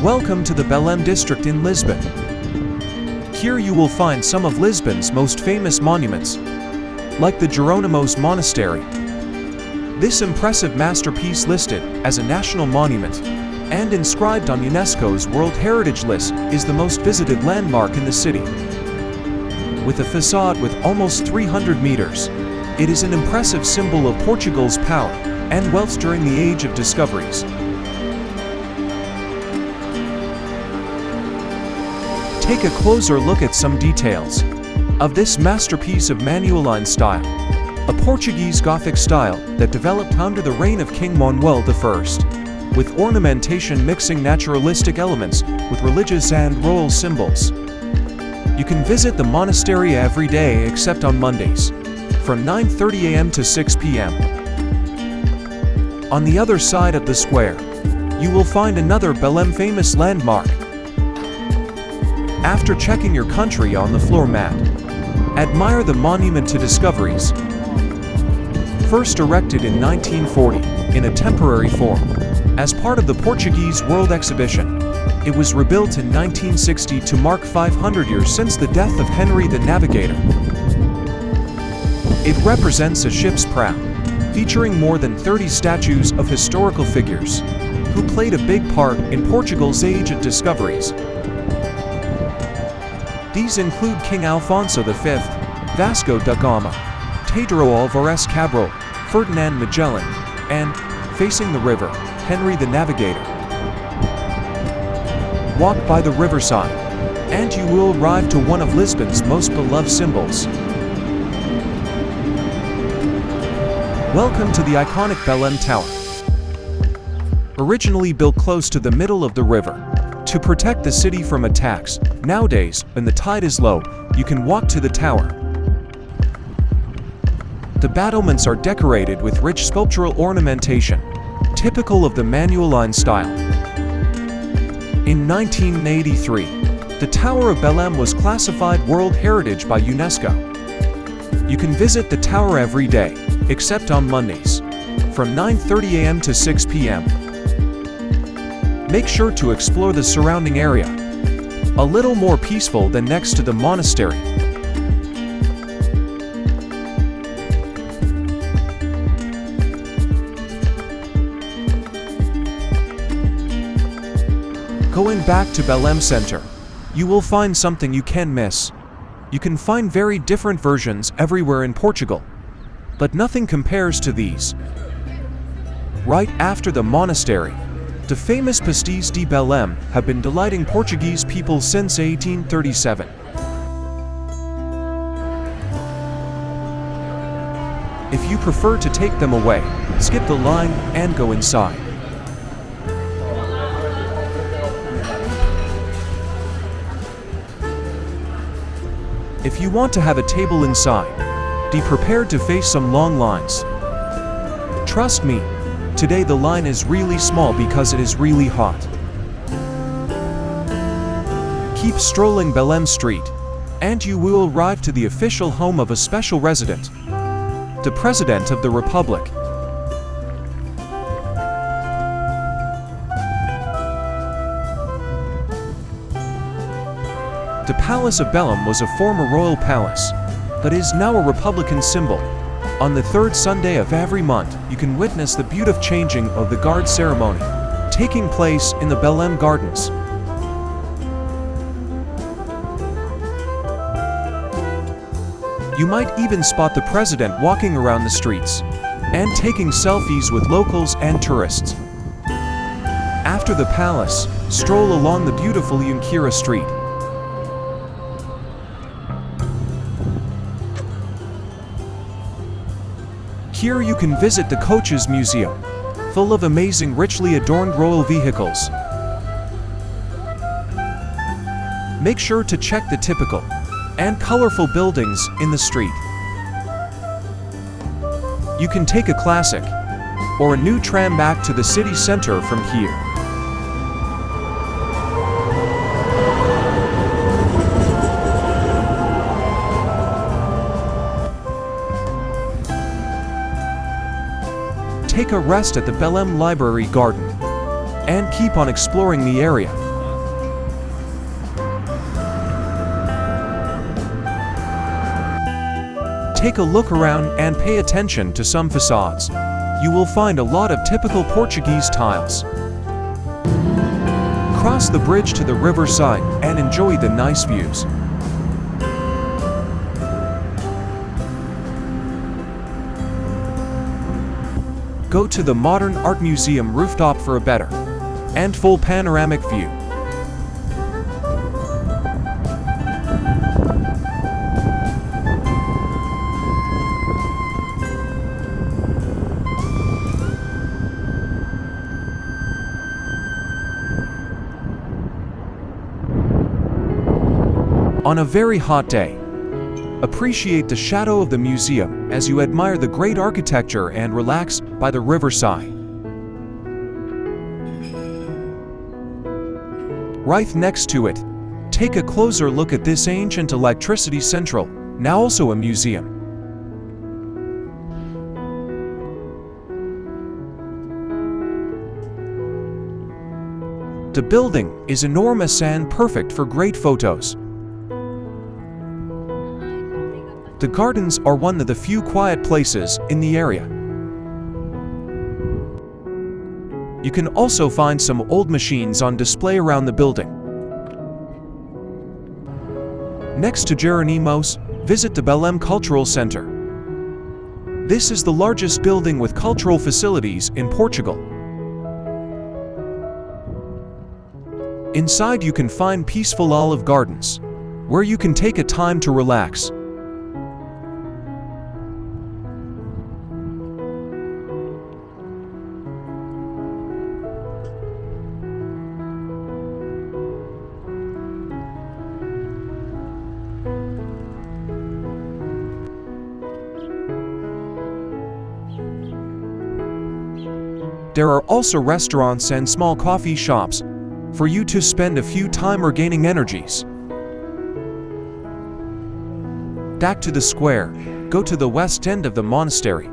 Welcome to the Belem district in Lisbon. Here you will find some of Lisbon's most famous monuments, like the Jeronimos Monastery. This impressive masterpiece listed as a national monument and inscribed on UNESCO's World Heritage List is the most visited landmark in the city. With a facade with almost 300 meters, it is an impressive symbol of Portugal's power and wealth during the Age of Discoveries. Take a closer look at some details of this masterpiece of Manueline style, a Portuguese Gothic style that developed under the reign of King Manuel I, with ornamentation mixing naturalistic elements with religious and royal symbols. You can visit the monastery every day except on Mondays, from 9:30 a.m. to 6 p.m. On the other side of the square, you will find another Belem famous landmark. After checking your country on the floor mat, admire the Monument to Discoveries. First erected in 1940 in a temporary form, as part of the Portuguese World Exhibition, it was rebuilt in 1960 to mark 500 years since the death of Henry the Navigator. It represents a ship's prow, featuring more than 30 statues of historical figures who played a big part in Portugal's Age of Discoveries. These include King Alfonso V, Vasco da Gama, Pedro Álvares Cabral, Ferdinand Magellan, and, facing the river, Henry the Navigator. Walk by the riverside, and you will arrive to one of Lisbon's most beloved symbols. Welcome to the iconic Belem Tower. Originally built close to the middle of the river, to protect the city from attacks, nowadays, when the tide is low, you can walk to the tower. The battlements are decorated with rich sculptural ornamentation, typical of the Manueline style. In 1983, the Tower of Belem was classified World Heritage by UNESCO. You can visit the tower every day, except on Mondays, from 9:30 a.m. to 6 p.m. Make sure to explore the surrounding area, a little more peaceful than next to the monastery. Going back to Belem Center, you will find something you can miss. You can find very different versions everywhere in Portugal, but nothing compares to these. Right after the monastery, the famous Pasteis de Belem have been delighting Portuguese people since 1837. If you prefer to take them away, skip the line and go inside. If you want to have a table inside, be prepared to face some long lines. Trust me, today the line is really small because it is really hot. Keep strolling Belem Street, and you will arrive to the official home of a special resident, the President of the Republic. The Palace of Belem was a former royal palace, but is now a republican symbol. On the third Sunday of every month, you can witness the beautiful changing of the guard ceremony, taking place in the Belem Gardens. You might even spot the president walking around the streets and taking selfies with locals and tourists. After the palace, stroll along the beautiful Junqueira Street. Here you can visit the Coaches Museum, full of amazing richly adorned royal vehicles. Make sure to check the typical and colorful buildings in the street. You can take a classic or a new tram back to the city center from here. Take a rest at the Belem Library Garden and keep on exploring the area. Take a look around and pay attention to some facades. You will find a lot of typical Portuguese tiles. Cross the bridge to the riverside and enjoy the nice views. Go to the Modern Art Museum rooftop for a better and full panoramic view. On a very hot day, appreciate the shadow of the museum as you admire the great architecture and relax by the riverside. Right next to it, take a closer look at this ancient electricity central, now also a museum. The building is enormous and perfect for great photos. The gardens are one of the few quiet places in the area. You can also find some old machines on display around the building. Next to Jeronimos, visit the Belem Cultural Center. This is the largest building with cultural facilities in Portugal. Inside you can find peaceful olive gardens, where you can take a time to relax. There are also restaurants and small coffee shops for you to spend a few time regaining energies. Back to the square, go to the west end of the monastery.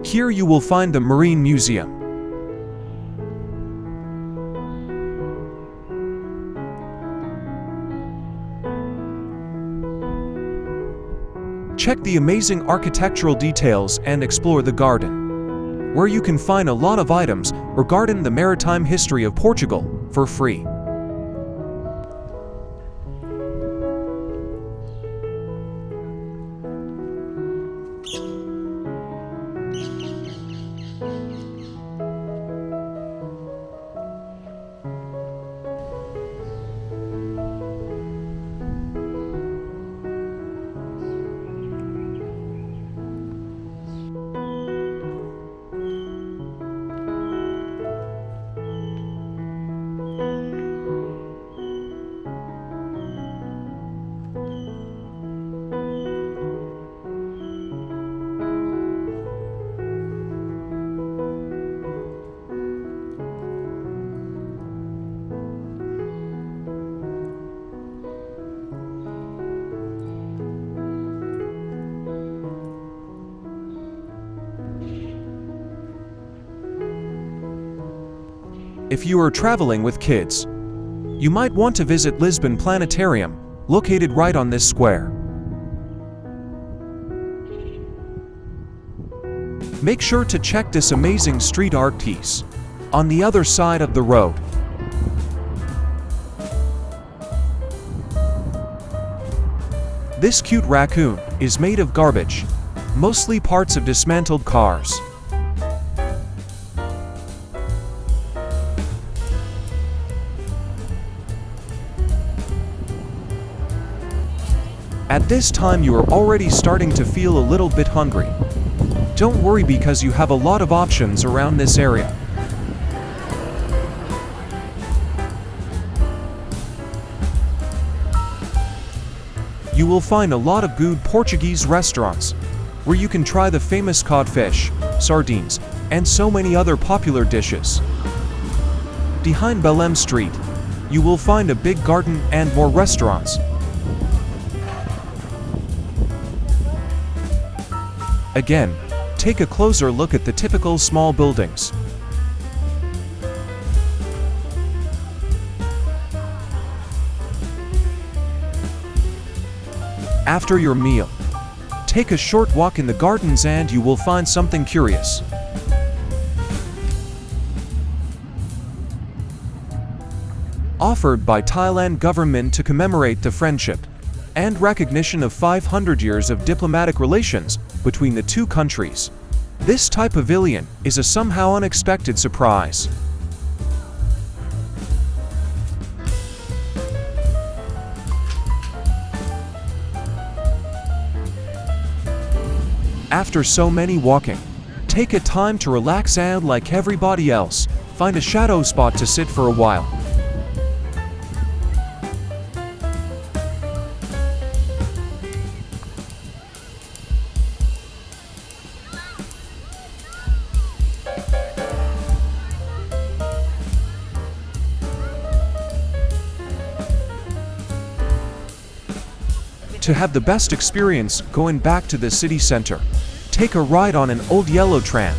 Here you will find the Marine Museum. Check the amazing architectural details and explore the garden, where you can find a lot of items regarding the maritime history of Portugal for free. If you are traveling with kids, you might want to visit Lisbon Planetarium, located right on this square. Make sure to check this amazing street art piece on the other side of the road. This cute raccoon is made of garbage, mostly parts of dismantled cars. At this time you are already starting to feel a little bit hungry. Don't worry because you have a lot of options around this area. You will find a lot of good Portuguese restaurants, where you can try the famous codfish, sardines, and so many other popular dishes. Behind Belem Street, you will find a big garden and more restaurants. Again, take a closer look at the typical small buildings. After your meal, take a short walk in the gardens and you will find something curious. Offered by Thailand government to commemorate the friendship and recognition of 500 years of diplomatic relations between the two countries. This Thai pavilion is a somehow unexpected surprise. After so many walking, take a time to relax and, like everybody else, find a shadow spot to sit for a while. To have the best experience going back to the city center, take a ride on an old yellow tram.